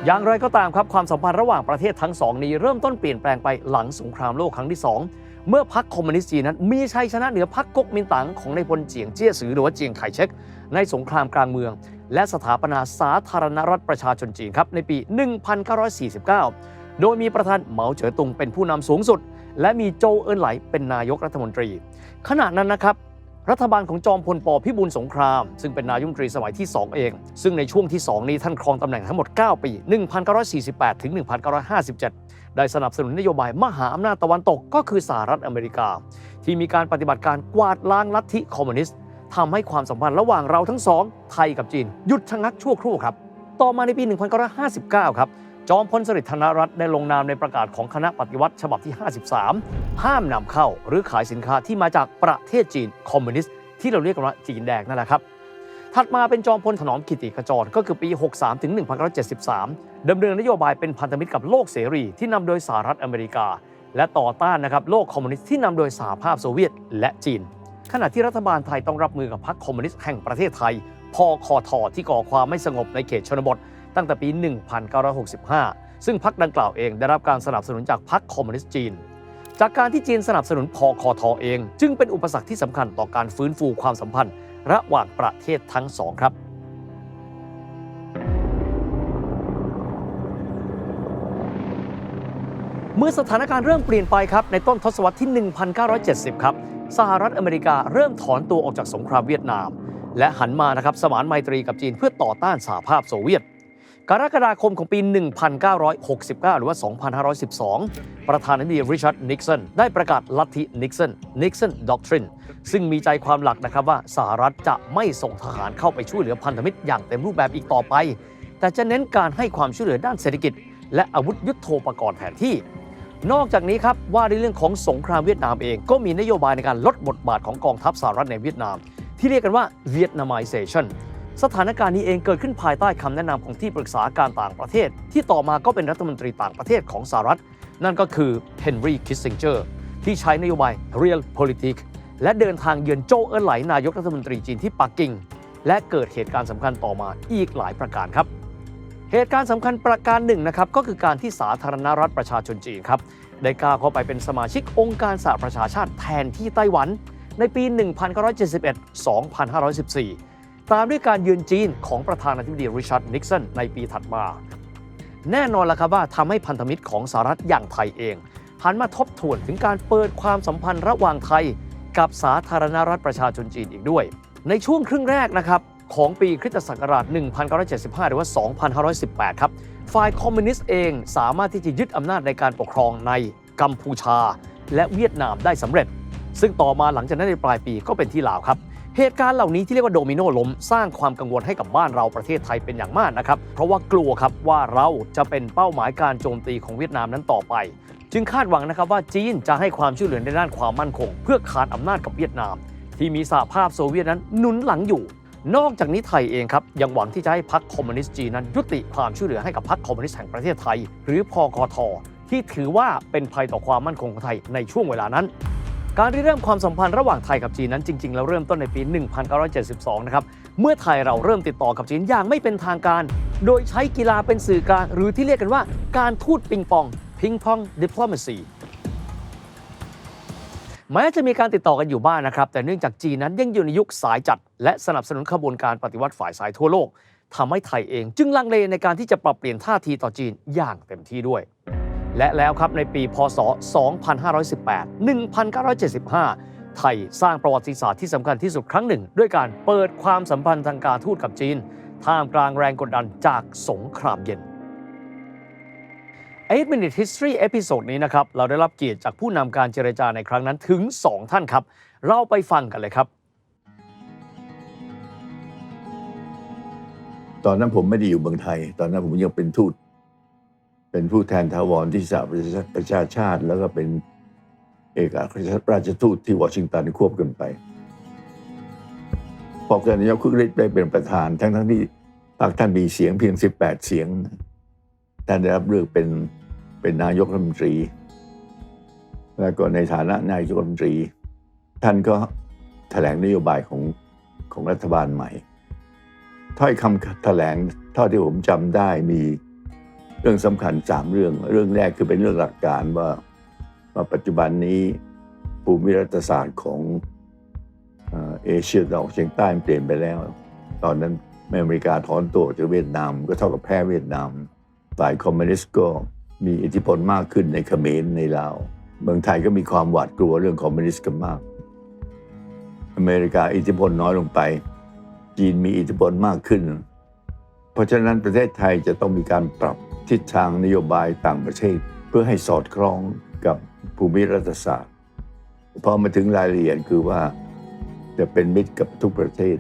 อย่างไรก็ตามครับความสัมพันธ์ระหว่างประเทศทั้งสองนี้เริ่มต้นเปลี่ยนแปลงไปหลังสงครามโลกครั้งที่2เมื่อพรรคคอมมิวนิสต์จีนนั้นมีชัยชนะเหนือพรรคก๊กมินตั๋งของนายพลเจียงเจี้ยซือหรือว่าเจียงไคเชกในสงครามกลางเมืองและสถาปนาสาธารณรัฐประชาชนจีนครับในปี 1949 โดยมีประธานเหมาเจ๋อตุงเป็นผู้นำสูงสุดและมีโจวเอินไหลเป็นนายกรัฐมนตรีขณะนั้นนะครับรัฐบาลของจอมพลป.พิบูลสงครามซึ่งเป็นนายกรัฐมนตรีสมัยที่2เองซึ่งในช่วงที่2นี้ท่านครองตำแหน่งทั้งหมด9 ปี 1948 ถึง 1957 ได้สนับสนุนนโยบายมหาอำนาจตะวันตกก็คือสหรัฐอเมริกาที่มีการปฏิบัติการกวาดล้างลัทธิคอมมิวนิสต์ทำให้ความสัมพันธ์ระหว่างเราทั้งสองไทยกับจีนหยุดชะงักชั่วครู่ครับต่อมาในปี 1959 ครับจอมพลสฤษดิ์ธนรัตน์ได้ลงนามในประกาศของคณะปฏิวัติฉบับที่ 53 ห้ามนำเข้าหรือขายสินค้าที่มาจากประเทศจีนคอมมิวนิสต์ที่เราเรียกกันว่าจีนแดงนั่นแหละครับถัดมาเป็นจอมพลถนอมกิติขจรก็คือปี 63 ถึง 1973 ดำเนินนโยบายเป็นพันธมิตรกับโลกเสรีที่นำโดยสหรัฐอเมริกาและต่อต้านนะครับโลกคอมมิวนิสต์ที่นำโดยสหภาพโซเวียตและจีนขณะที่รัฐบาลไทยต้องรับมือกับพรรคคอมมิวนิสต์แห่งประเทศไทยพคท.ที่ก่อความไม่สงบในเขตชนบทตั้งแต่ปี 1965 ซึ่งพรรคดังกล่าวเองได้รับการสนับสนุนจากพรรคคอมมิวนิสต์จีนจากการที่จีนสนับสนุนพคท.เองจึงเป็นอุปสรรคที่สำคัญต่อการฟื้นฟูความสัมพันธ์ระหว่างประเทศทั้งสองครับเมื่อสถานการณ์เริ่มเปลี่ยนไปครับในต้นทศวรรษที่ 1970 ครับสหรัฐอเมริกาเริ่มถอนตัวออกจากสงครามเวียดนามและหันมานะครับสมานไมตรีกับจีนเพื่อต่อต้านสหภาพโซเวียตกรกฎาคมของปี 1969 หรือว่า 2512 ประธานาธิบดีริชาร์ดนิกสันได้ประกาศลัทธินิกสันด็อกทรินซึ่งมีใจความหลักนะครับว่าสหรัฐจะไม่ส่งทหารเข้าไปช่วยเหลือพันธมิตรอย่างเต็มรูปแบบอีกต่อไปแต่จะเน้นการให้ความช่วยเหลือด้านเศรษฐกิจและอาวุธยุทโธปกรณ์แทนที่นอกจากนี้ครับว่าในเรื่องของสงครามเวียดนามเองก็มีนโยบายในการลดบทบาทของกองทัพสหรัฐในเวียดนามที่เรียกกันว่า Vietnamization สถานการณ์นี้เองเกิดขึ้นภายใต้คำแนะนำของที่ปรึกษาการต่างประเทศที่ต่อมาก็เป็นรัฐมนตรีต่างประเทศของสหรัฐนั่นก็คือเฮนรี่คิสซิงเจอร์ที่ใช้นโยบาย Realpolitik และเดินทางเยือนโจวเอินไหลนายกรัฐมนตรีจีนที่ปักกิ่งและเกิดเหตุการณ์สำคัญต่อมาอีกหลายประการครับเหตุการณ์สำคัญประการหนึ่งนะครับก็คือการที่สาธารณรัฐประชาชนจีนครับได้ก้าวเข้าไปเป็นสมาชิกองค์การสหประชาชาติแทนที่ไต้หวันในปี 1971-2514 ตามด้วยการเยือนจีนของประธานาธิบดีริชาร์ดนิกสันในปีถัดมาแน่นอนล่ะครับว่าทำให้พันธมิตรของสหรัฐอย่างไทยเองหันมาทบทวนถึงการเปิดความสัมพันธ์ระหว่างไทยกับสาธารณรัฐประชาชนจีนอีกด้วยในช่วงครึ่งแรกนะครับของปีคริสตศักราช 1975 หรือว่า 2518 ครับฝ่ายคอมมิวนิสต์เองสามารถที่จะยึดอำนาจในการปกครองในกัมพูชาและเวียดนามได้สำเร็จซึ่งต่อมาหลังจากนั้นในปลายปีก็เป็นที่ลาวครับ เหตุการณ์เหล่านี้ที่เรียกว่าโดมิโนล้มสร้างความกังวลให้กับบ้านเราประเทศไทยเป็นอย่างมากนะครับเพราะว่ากลัวครับว่าเราจะเป็นเป้าหมายการโจมตีของเวียดนามนั้นต่อไปจึงคาดหวังนะครับว่าจีนจะให้ความช่วยเหลือในด้านความมั่นคงเพื่อขาดอำนาจกับเวียดนามที่มีสหภาพโซเวียตนั้นหนุนหลังอยู่นอกจากนี้ไทยเองครับยังหวังที่จะให้พรรคคอมมิวนิสต์จีนนั้นยุติความช่วยเหลือให้กับพรรคคอมมิวนิสต์แห่งประเทศไทยหรือพคท.ที่ถือว่าเป็นภัยต่อความมั่นคงของไทยในช่วงเวลานั้นการเริ่มความสัมพันธ์ระหว่างไทยกับจีนนั้นจริงๆแล้วเริ่มต้นในปี 1972 นะครับเมื่อไทยเราเริ่มติดต่อกับจีนอย่างไม่เป็นทางการโดยใช้กีฬาเป็นสื่อกลางหรือที่เรียกกันว่าการทูตปิงปอง Ping Pong Diplomacy แม้จะมีการติดต่อกันอยู่บ้าง นะครับแต่เนื่องจากจีนนั้นยังอยู่ในยุคสายจัดและสนับสนุนขบวนการปฏิวัติฝ่ายสายทั่วโลกทำให้ไทยเองจึงลังเลในการที่จะปรับเปลี่ยนท่าทีต่อจีนอย่างเต็มที่ด้วยและแล้วครับในปีพ.ศ. 2518 1975 ไทยสร้างประวัติศาสตร์ที่สำคัญที่สุดครั้งหนึ่งด้วยการเปิดความสัมพันธ์ทางการทูตกับจีนท่ามกลางแรงกดดันจากสงครามเย็น 8 Minute History เอพิโซดนี้นะครับเราได้รับเกียรติจากผู้นำการเจรจาในครั้งนั้นถึง 2 ท่านครับเราไปฟังกันเลยครับตอนนั้นผมไม่ได้อยู่เมืองไทยตอนนั้นผมยังเป็นทูตเป็นผู้แทนถาวรที่สหประชาชาติแล้วก็เป็นเอกอัครราชทูตที่วอชิงตันควบกันไปพอเกิดนายกคึกฤทธิ์ได้เป็นประธานทั้งที่พรรคท่านมีเสียงเพียง18เสียงท่านได้รับเลือกเป็นนายกรัฐมนตรีแล้วก็ในฐานะนายกรัฐมนตรีท่านก็แถลงนโยบายของรัฐบาลใหม่ถ้อยคำแถลงเท่าที่ผมจำได้มีเรื่องสำคัญ3เรื่องแรกคือเป็นเรื่องหลักการว่าปัจจุบันนี้ภูมิรัฐศาสตร์ของเอเชียตะวันออกเฉียงใต้เปลี่ยนไปแล้วตอนนั้นอเมริกาถอนตัวจากเวียดนามก็เท่ากับแพ้เวียดนามฝ่ายคอมมิวนิสต์ก็มีอิทธิพลมากขึ้นในเขมรในลาวเมืองไทยก็มีความหวาดกลัวเรื่องคอมมิวนิสต์กันมากอเมริกาอิทธิพลน้อยลงไปจีนมีอิทธิพลมากขึ้นเพราะฉะนั้นประเทศไทยจะต้องมีการปรับทิศทางนโยบายต่างประเทศเพื่อให้สอดคล้องกับภูมิรัฐศาสตร์พอมาถึงรายละเอียดคือว่าจะเป็นมิตรกับทุกประเทศ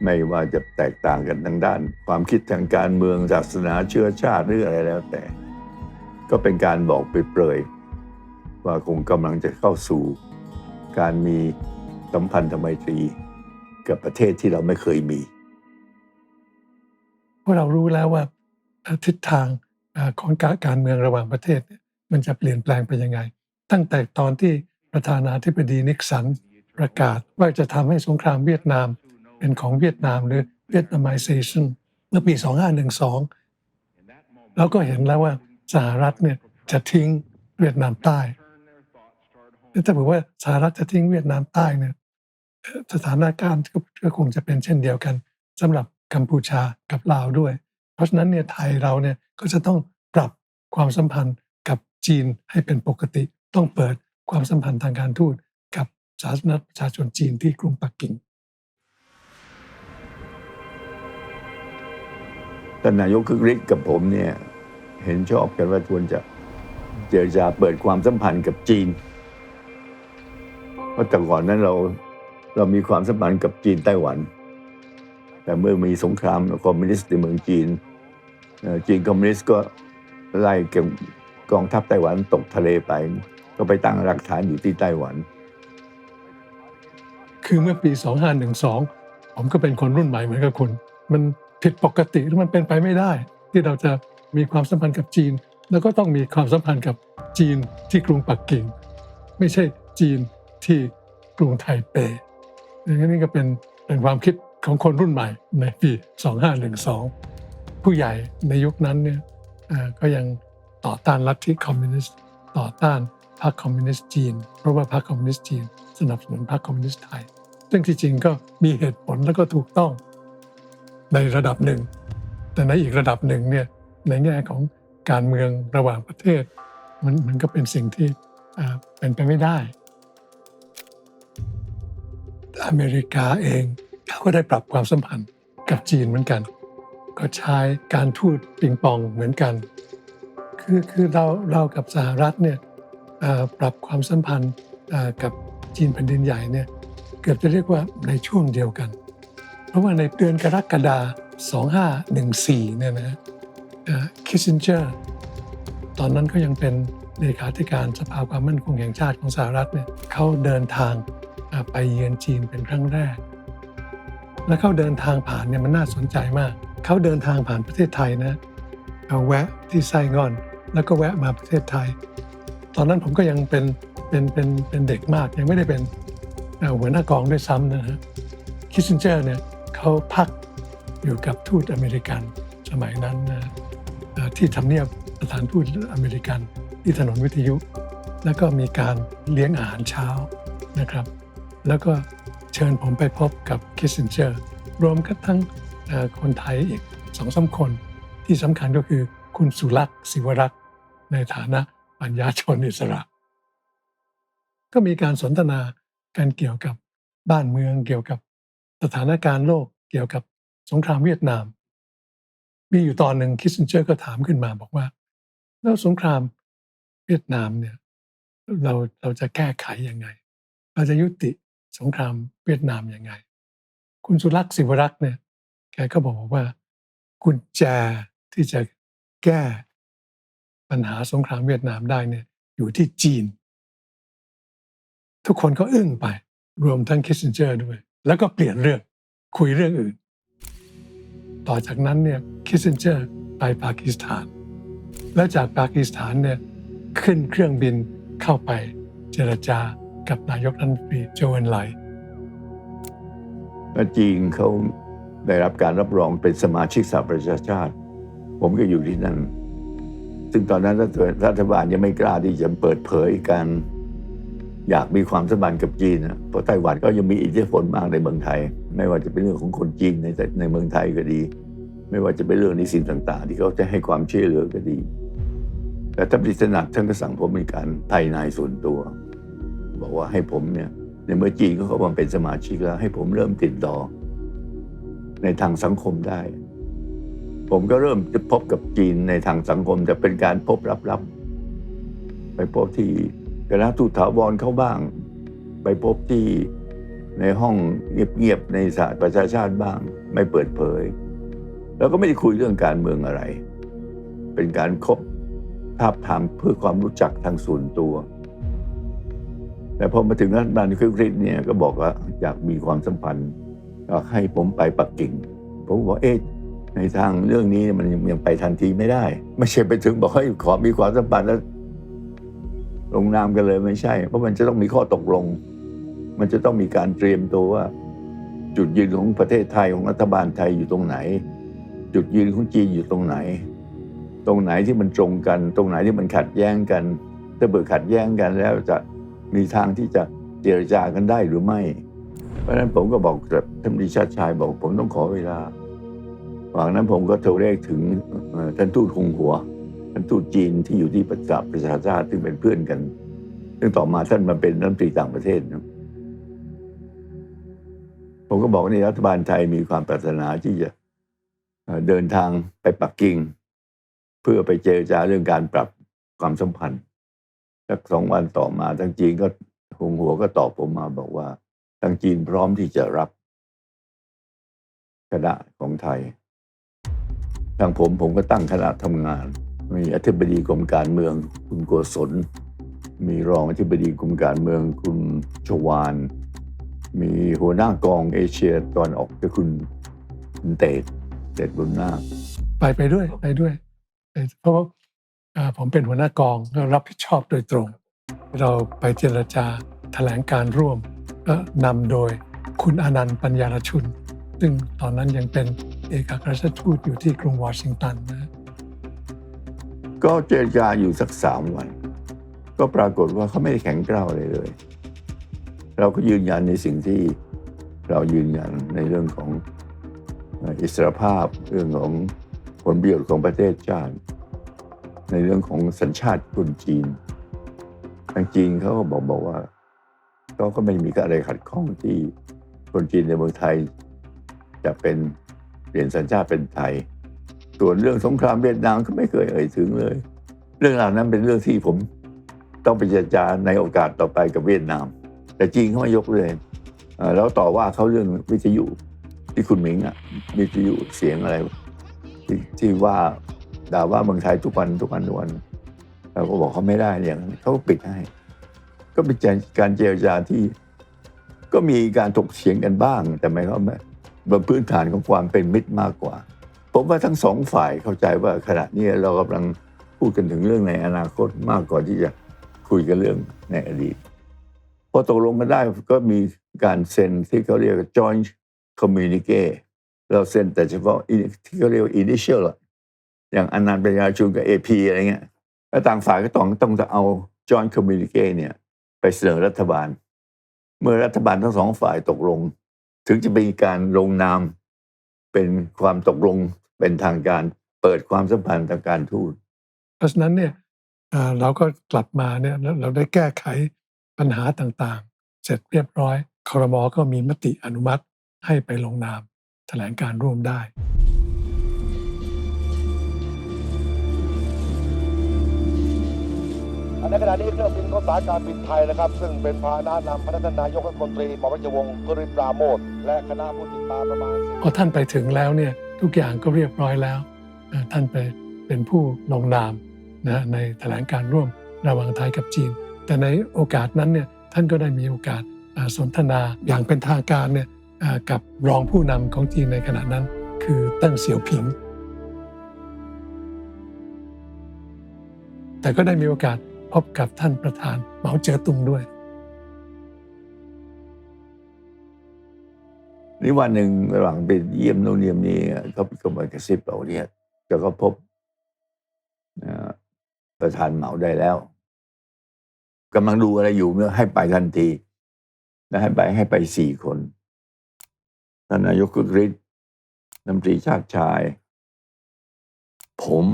ไม่ว่าจะแตกต่างกันทางด้านความคิดทางการเมืองศาสนาเชื้อชาติหรืออะไรแล้วแต่ก็เป็นการบอกเปรยๆว่าคงกำลังจะเข้าสู่การมีสัมพันธไมตรีกับประเทศที่เราไม่เคยมีเพราะเรารู้แล้วว่าทิศทางของการเมืองระหว่างประเทศมันจะเปลี่ยนแปลงไปยังไงตั้งแต่ตอนที่ประธานาธิบดีนิกสันประกาศว่าจะทำให้สงครามเวียดนามเป็นของเวียดนามหรือ Vietnamization เมื่อปี 2512เราก็เห็นแล้วว่าสหรัฐเนี่ยจะทิ้งเวียดนามใต้ถ้าบอกว่าสหรัฐจะทิ้งเวียดนามใต้เนี่ยสถานการณ์ก็คงจะเป็นเช่นเดียวกันสำหรับกัมพูชากับลาวด้วยเพราะฉะนั้นเนี่ยไทยเราเนี่ยก็จะต้องปรับความสัมพันธ์กับจีนให้เป็นปกติต้องเปิดความสัมพันธ์ทางการทูตกับสาธารณรัฐประชาชนจีนที่กรุงปักกิ่งท่านนายกคึกฤทธิ์กับผมเนี่ยเห็นชอบกันว่าควรจะเจรจาเปิดความสัมพันธ์กับจีนเพราะแต่ก่อนนั้นเรามีความสัมพันธ์กับจีนไต้หวันแต่เมื่อมีสงครามคอมมิวนิสต์ในเมืองจีนคอมมิวนิสต์ก็ไล่กองทัพไต้หวันตกทะเลไปก็ไปตั้งรากฐานอยู่ที่ไต้หวันคือเมื่อปี 2512ผมก็เป็นคนรุ่นใหม่เหมือนกับคุณมันผิดปกติหรือมันเป็นไปไม่ได้ที่เราจะมีความสัมพันธ์กับจีนแล้วก็ต้องมีความสัมพันธ์กับจีนที่กรุงปักกิ่งไม่ใช่จีนที่กรุงไทเปนี่ก็เป็นความคิดของคนรุ่นใหม่ในปี 2512ผู้ใหญ่ในยุคนั้นเนี่ยก็ยังต่อต้านลัทธิคอมมิวนิสต์ต่อต้านพรรคคอมมิวนิสต์จีนเพราะว่าพรรคคอมมิวนิสต์จีนสนับสนุนพรรคคอมมิวนิสต์ไทยซึ่งที่จริงก็มีเหตุผลแล้วก็ถูกต้องในระดับหนึ่งแต่ในอีกระดับหนึ่งเนี่ยในแง่ของการเมืองระหว่างประเทศมันก็เป็นสิ่งที่เป็นไปไม่ได้อเมริกาเองเขาก็ได้ปรับความสัมพันธ์กับจีนเหมือนกันก็ใช้การทูตปิงปองเหมือนกันคือเรากับสหรัฐเนี่ยปรับความสัมพันธ์กับจีนแผ่นดินใหญ่เนี่ย เกือบจะเรียกว่าในช่วงเดียวกัน เพราะว่าในเดือนกรกฎาคม 2514 เนี่ยนะคิสซินเจอร์ตอนนั้นก็ยังเป็นเลขาธิการสภาความมั่นคงแห่งชาติของสหรัฐเนี่ยเขาเดินทางไปเยือนจีนเป็นครั้งแรกและเขาเดินทางผ่านเนี่ยมันน่าสนใจมากเขาเดินทางผ่านประเทศไทยนะเอาแวะที่ไซงอนแล้วก็แวะมาประเทศไทยตอนนั้นผมก็ยังเป็นเด็กมากยังไม่ได้เป็นหัวหน้ากองด้วยซ้ำนะฮะคิสซินเจอร์เนี่ยเขาพักอยู่กับทูตอเมริกันสมัยนั้นนะที่ทำเนียบสถานทูตอเมริกันที่ถนนวิทยุแล้วก็มีการเลี้ยงอาหารเช้านะครับแล้วก็เชิญผมไปพบกับคิสซินเจอร์รวมกับทั้งคนไทยอีก 2-3 คนที่สำคัญก็คือคุณสุลักษณ์ศิวรักษ์ในฐานะปัญญาชนอิสระก็มีการสนทนากันเกี่ยวกับบ้านเมืองเกี่ยวกับสถานการณ์โลกเกี่ยวกับสงครามเวียดนามมีอยู่ตอนหนึ่งคิสซินเจอร์ก็ถามขึ้นมาบอกว่าแล้วสงครามเวียดนามเนี่ยเราจะแก้ไขยังไงเราจะยุติสงครามเวียดนามยังไงคุณสุลักษณ์ศิวรักษ์เนี่ยแกก็บอกว่ากุญแจที่จะแก้ปัญหาสงครามเวียดนามได้เนี่ยอยู่ที่จีนทุกคนก็อึ้งไปรวมทั้งคิสซินเจอร์ด้วยแล้วก็เปลี่ยนเรื่องคุยเรื่องอื่นต่อจากนั้นเนี่ยคิสซินเจอร์ไปปากีสถานแล้วจากปากีสถานเนี่ยขึ้นเครื่องบินเข้าไปเจรจากับนายกรัฐมนตรีโจเอนไลจีนเขาได้รับการรับรองเป็นสมาชิกสหประชาชาติผมก็อยู่ที่นั่นซึ่งตอนนั้นรัฐบาลยังไม่กล้าที่จะเปิดเผยการอยากมีความสัมพันธ์กับจีนนะเพราะไต้หวันก็ยังมีอิทธิพลมากในเมืองไทยไม่ว่าจะเป็นเรื่องของคนจีนในเมืองไทยก็ดีไม่ว่าจะเป็นเรื่องนิสิตต่างๆที่เขาจะให้ความช่วยเหลือก็ดีแต่ท่านปริศนาท่านก็สั่งผมมีการภายในส่วนตัวบอกว่าให้ผมเนี่ยในเมื่อจีนเขามาเป็นสมาชิกแล้วให้ผมเริ่มติดต่อในทางสังคมได้ผมก็เริ่มจะพบกับจีนในทางสังคมแต่เป็นการพบลับๆไปพบที่คณะทูตถาวรเขาบ้างไปพบที่ในห้องเงียบๆในสหประชาชาติบ้างไม่เปิดเผยแล้วก็ไม่ได้คุยเรื่องการเมืองอะไรเป็นการคบทาบทามเพื่อความรู้จักทางส่วนตัวแต่พอมาถึงรัฐบาลคริสเนี่ยก็บอกว่าอยากมีความสัมพันธ์ก็ให้ผมไปปักกิ่งผมบอกในทางเรื่องนี้มันยังไปทันทีไม่ได้ไม่ใช่ไปถึงบอกให้ขอมีความสัมพันธ์แล้วลงนามกันเลยไม่ใช่เพราะมันจะต้องมีข้อตกลงมันจะต้องมีการเตรียมตัวว่าจุดยืนของประเทศไทยของรัฐบาลไทยอยู่ตรงไหนจุดยืนของจีนอยู่ตรงไหนที่มันตรงกันตรงไหนที่มันขัดแย้งกันถ้าเบิกขัดแย้งกันแล้วจะมีทางที่จะเจรจากันได้หรือไม่เพราะฉะนั้นผมก็บอกกับท่านดิชาติชายบอกผมต้องขอเวลาหลังนั้นผมก็โทรเรียกถึงท่านทูตคงหัวท่านทูตจีนที่อยู่ที่ประชาชาติซึ่งเป็นเพื่อนกันซึ่งต่อมาท่านมาเป็นรัฐมนตรีต่างประเทศนะผมก็บอกนี่รัฐบาลไทยมีความปรารถนาที่จะเดินทางไปปักกิ่งเพื่อไปเจรจาเรื่องการปรับความสัมพันธ์สัก2 วันต่อมาทางจีนก็คงหัวก็ตอบผมมาบอกว่าทางจีนพร้อมที่จะรับคณะของไทยทางผมก็ตั้งคณะทำงานมีอธิบดีกรมการเมืองคุณโกศลมีรองอธิบดีกรมการเมืองคุณชวาลมีหัวหน้ากองเอเชียตอนออกคือคุณเตดบุญนาคไปด้วยเพราะว่าผมเป็นหัวหน้ากองก็รับผิดชอบโดยตรงเราไปเจรจาแถลงการร่วมก็นำโดยคุณอานันต์ปัญญารชุนซึ่งตอนนั้นยังเป็นเอกอัครราชทูตอยู่ที่กรุงวอชิงตันนะก็เจรจาอยู่สัก3 วันก็ปรากฏว่าเขาไม่ได้แข็งกร้าวเลยเราก็ยืนยันในสิ่งที่เรายืนยันในเรื่องของอิสรภาพเรื่องของผลประโยชน์ของประเทศชาติในเรื่องของสัญชาติคนจีนทางจีนเขาก็บอกว่าเขาก็ไม่มีอะไรขัดข้องที่คนจีนในเมืองไทยจะเป็นเปลี่ยนสัญชาติเป็นไทยส่วนเรื่องสงครามเวียดนามก็ไม่เคยเอ่ยถึงเลยเรื่องเหล่านั้นเป็นเรื่องที่ผมต้องไปเจรจาในโอกาสต่อไปกับเวียดนามแต่จีนเขาไม่ยกเลย แล้วต่อว่าเขาเรื่องวิทยุที่คุณหมิงวิทยุเสียงอะไรที่ว่าด่าว่าเมืองไทยทุกวันเราก็บอกเขาไม่ได้อย่างนั้นเขาก็ปิดให้ก็เป็นการเจรจาที่ก็มีการถกเถียงกันบ้างแต่ไม่ก็บนพื้นฐานของความเป็นมิตรมากกว่าผมว่าทั้งสองฝ่ายเข้าใจว่าขณะนี้เรากำลังพูดกันถึงเรื่องในอนาคตมากกว่าที่จะคุยกันเรื่องในอดีตพอตกลงกันได้ก็มีการเซ็นที่เขาเรียก joint communique เราเซ็นแต่เฉพาะที่เขาเรียก initial อย่างอนันต์ปัญญาชุนกับ AP อะไรเงี้ยแล้วต่างฝ่ายก็ต้องจะเอา joint communique เนี่ยไปเสนอรัฐบาลเมื่อรัฐบาลทั้งสองฝ่ายตกลงถึงจะมีการลงนามเป็นความตกลงเป็นทางการเปิดความสัมพันธ์ทางการทูตเพราะฉะนั้นเนี่ยเราก็กลับมาเนี่ยเราได้แก้ไขปัญหาต่างๆเสร็จเรียบร้อยครม.ก็มีมติอนุมัติให้ไปลงนามแถลงการร่วมได้ในขณะนี้เครื่องบินของสายการบินไทยนะครับซึ่งเป็นพาหนะนำพระท่านนายกรัฐมนตรีหม่อมราชวงศ์กฤษปราโมชและคณะผู้ติดตามประมาณพอท่านไปถึงแล้วเนี่ยทุกอย่างก็เรียบร้อยแล้วท่านไปเป็นผู้ลงนามนะในแถลงการร่วมระหว่างไทยกับจีนแต่ในโอกาสนั้นเนี่ยท่านก็ได้มีโอกาสสนทนาอย่างเป็นทางการเนี่ยกับรองผู้นำของจีนในขณะนั้นคือเติ้งเสี่ยวผิงแต่ก็ได้มีโอกาสพบกับท่านประธานเหมาเจ๋อตุงด้วยนี่วันหนึ่งระหว่างไปเยี่ยมโน่นเยี่ยมนี่ก็มากระซิบเราเนี่ยก็พบประธานเหมาได้แล้วกำลังดูอะไรอยู่เนี่ยให้ไปทันทีและให้ไป4 คนท่านนายกคึกฤทธิ์รัฐมนตรีชาติชายผม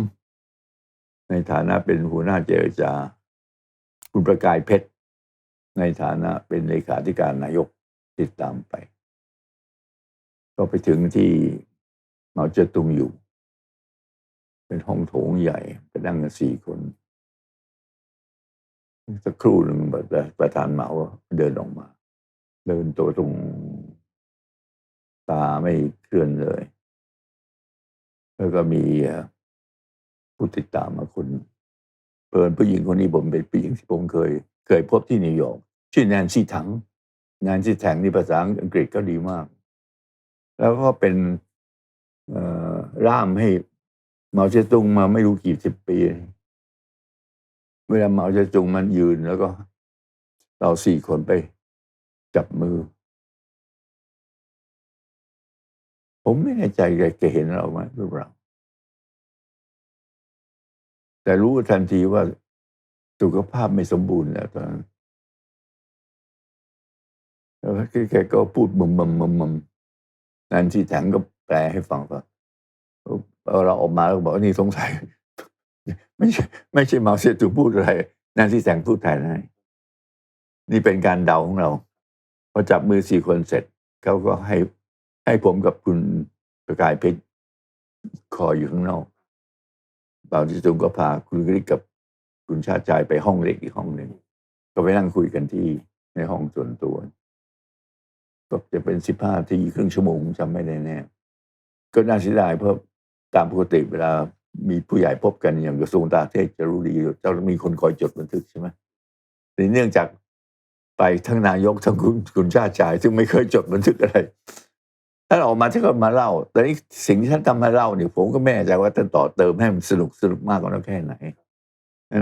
ในฐานะเป็นหัวหน้าเจรจาคุณประกายเพชรในฐานะเป็นเลขาธิการนายกติดตามไปก็ไปถึงที่เหมาเจ๋อตุงอยู่เป็นห้องโถงใหญ่ไปนั่งกัน4 คนสักครู่หนึ่งประธานเหมาเดินออกมาเดินตัวตรงตาไม่เคลื่อนเลยแล้วก็มีผู้ติดตามมาคนเพิ่นผู้หญิงคนนี้ผมเป็นผู้หญิงที่ผมเคยพบที่นิวยอร์กชื่อแนนซี่ถังนี่ภาษาอังกฤษก็ดีมากแล้วก็เป็นร่ามให้เหมาเจ๋อตุงมาไม่รู้กี่สิบปีเวลาเหมาเจ๋อตุงมันยืนแล้วก็เรา4 คนไปจับมือผมไม่แน่ใจแกเห็นเราไหมหรือเปล่าแต่รู้ทันทีว่าสุขภาพไม่สมบูรณ์แล้วตอนนั้นแล้วแกก็พูดมึมนั่นที่แถงก็แปลให้ฟังว่าเราออกมาแล้วบอกว่านี่สงสัยไม่ใช่เหมาเจ๋อตุงพูดอะไรนั่นที่แถงพูดแทนให้นี่เป็นการเดาของเราพอจับมือ4 คนเสร็จเขาก็ให้ผมกับคุณประกายเพชรคอยอยู่ข้างนอกเหมาเจ๋อตุงก็พาคุณกฤษกับคุณชาติชายไปห้องเล็กอีกห้องหนึ่งก็ไปนั่งคุยกันที่ในห้องส่วนตัวก็จะเป็น15 นาทีครึ่งชั่วโมงจำไม่ได้แน่ก็น่าเสียดายเพราะตามปกติเวลามีผู้ใหญ่พบกันอย่างกระทรวงต่างประเทศจะรู้ดีจะมีคนคอยจดบันทึกใช่ไหมแต่เนื่องจากไปทั้งนายกทั้งคุณชาติชายซึ่งไม่เคยจดบันทึกอะไรท่านออกมาท่านก็มาเล่าแต่นี่สิ่งที่ท่านทำมาเล่าเนี่ยผมก็ไม่แน่ใจว่าท่านต่อเติมให้มันสนุกมากกว่านั้นแค่ไหน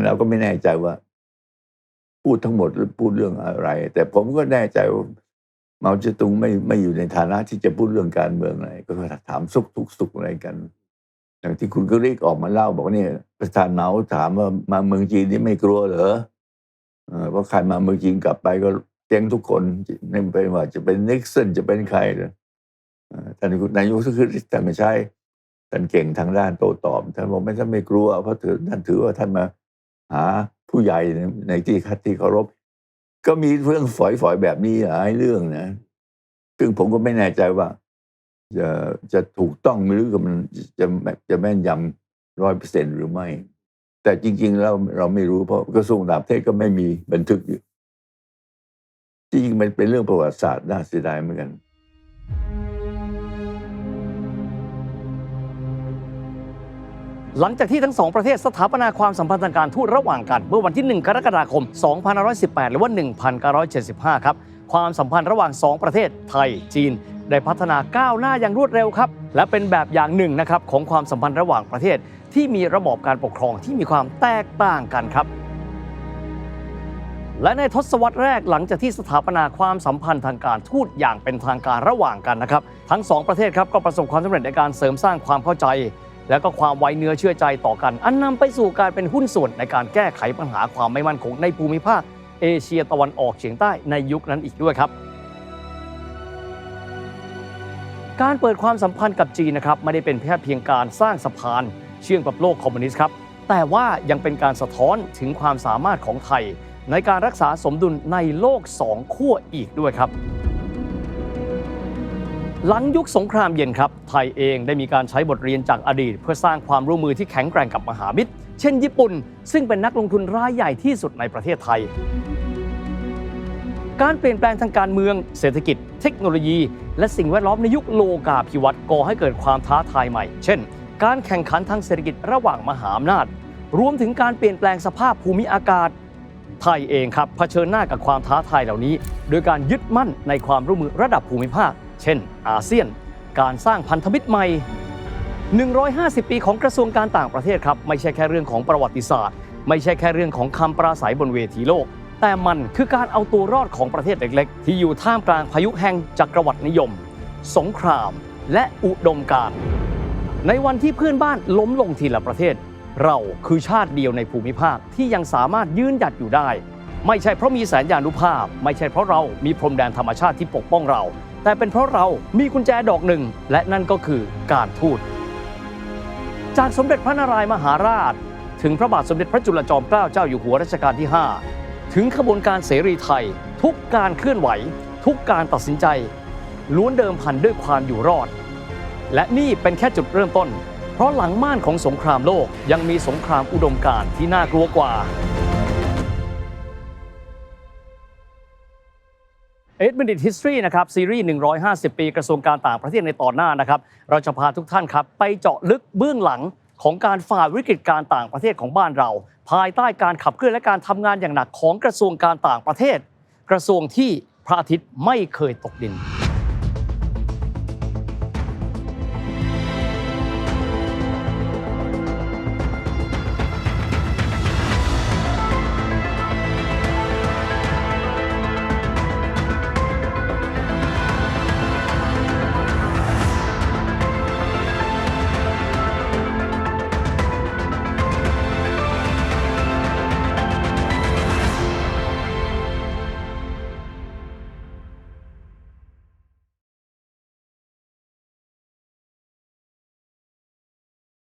เราก็ไม่แน่ใจว่าพูดทั้งหมดหรือพูดเรื่องอะไรแต่ผมก็แน่ใจว่าเหมาเจ๋อตุงไม่อยู่ในฐานะที่จะพูดเรื่องการเมืองอะไรก็ถามสุขอะไรกันอย่างที่คุณกฤษออกมาเล่าบอกเนี่ยประธานเหมาถามว่ามาเมืองจีนนี่ไม่กลัวเหรอเพราะใครมาเมืองจีนกลับไปก็เจ๊งทุกคนไม่เป็นว่าจะเป็นนิกสันจะเป็นใครเลยท่านนายกก็คือแต่ไม่ใช่ท่านเก่งทางด้านโต้ตอบท่านบอกไม่กลัวเพราะท่านถือว่าท่านมาหาผู้ใหญ่ในที่เคารพก็มีเรื่องฝอยแบบนี้หลายเรื่องนะซึ่งผมก็ไม่แน่ใจว่าจะถูกต้องหรือมันจะแม่นยำ 100% หรือไม่แต่จริงๆแล้วเราไม่รู้เพราะกระทรวงต่างประเทศก็ไม่มีบันทึกอยู่จ จริงๆมันเป็นเรื่องประวัติศาสตร์น่าเสียดายเหมือนกัน หลังจากที่ทั้งสองประเทศสถาปนาความสัมพันธ์ทางการทูตระหว่างกันเมื่อวันที่ 1 กรกฎาคม 2518 หรือว่า 1975 ครับความสัมพันธ์ระหว่าง 2 ประเทศไทยจีนได้พัฒนาก้าวหน้าอย่างรวดเร็วครับและเป็นแบบอย่างหนึ่งนะครับของความสัมพันธ์ระหว่างประเทศที่มีระบอบการปกครองที่มีความแตกต่างกันครับและในทศวรรษแรกหลังจากที่สถาปนาความสัมพันธ์ทางการทูตอย่างเป็นทางการระหว่างกันนะครับทั้งสองประเทศครับก็ประสบความสำเร็จในการเสริมสร้างความเข้าใจและก็ความไว้เนื้อเชื่อใจต่อกันอันนำไปสู่การเป็นหุ้นส่วนในการแก้ไขปัญหาความไม่มั่นคงในภูมิภาคเอเชียตะวันออกเฉียงใต้ในยุคนั้นอีกด้วยครับการเปิดความสัมพันธ์กับจีนนะครับไม่ได้เป็นแค่เพียงการสร้างสะพานเชื่อมกับโลกคอมมิวนิสต์ครับแต่ว่ายังเป็นการสะท้อนถึงความสามารถของไทยในการรักษาสมดุลในโลก2ขั้วอีกด้วยครับหลังยุคสงครามเย็นครับไทยเองได้มีการใช้บทเรียนจากอดีตเพื่อสร้างความร่วมมือที่แข็งแกร่งกับมหามิตรเช่นญี่ปุ่นซึ่งเป็นนักลงทุนรายใหญ่ที่สุดในประเทศไทยการเปลี่ยนแปลงทางการเมืองเศรษฐกิจเทคโนโลยีและสิ่งแวดล้อมในยุคโลกาภิวัตน์ก่อให้เกิดความท้าทายใหม่เช่นการแข่งขันทางเศรษฐกิจระหว่างมหาอำนาจรวมถึงการเปลี่ยนแปลงสภาพภูมิอากาศไทยเองครับเผชิญหน้ากับความท้าทายเหล่านี้โดยการยึดมั่นในความร่วมมือระดับภูมิภาคเช่นอาเซียนการสร้างพันธมิตรใหม่150 ปีของกระทรวงการต่างประเทศครับไม่ใช่แค่เรื่องของประวัติศาสตร์ไม่ใช่แค่เรื่องของคำปราศัยบนเวทีโลกแต่มันคือการเอาตัวรอดของประเทศเล็กๆที่อยู่ท่ามกลางพายุแห่งจักรวรรดินิยมสงครามและอุดมการณ์ในวันที่เพื่อนบ้านล้มลงทีละประเทศเราคือชาติเดียวในภูมิภาคที่ยังสามารถยืนหยัดอยู่ได้ไม่ใช่เพราะมีแสนยานุภาพไม่ใช่เพราะเรามีพรมแดนธรรมชาติที่ปกป้องเราแต่เป็นเพราะเรามีกุญแจดอกหนึ่งและนั่นก็คือการทูตจากสมเด็จพระนารายณ์มหาราชถึงพระบาทสมเด็จพระจุลจอมเกล้าเจ้าอยู่หัวรัชกาลที่ 5ถึงขบวนการเสรีไทยทุกการเคลื่อนไหวทุกการตัดสินใจล้วนเดิมพันด้วยความอยู่รอดและนี่เป็นแค่จุดเริ่มต้นเพราะหลังม่านของสงครามโลกยังมีสงครามอุดมการณ์ที่น่ากลัวกว่า8 Minute History นะครับซีรีส์150 ปีกระทรวงการต่างประเทศในตอนหน้านะครับเราจะพาทุกท่านครับไปเจาะลึกเบื้องหลังของการฝ่าวิกฤตการต่างประเทศของบ้านเราภายใต้การขับเคลื่อนและการทำงานอย่างหนักของกระทรวงการต่างประเทศกระทรวงที่พระอาทิตย์ไม่เคยตกดิน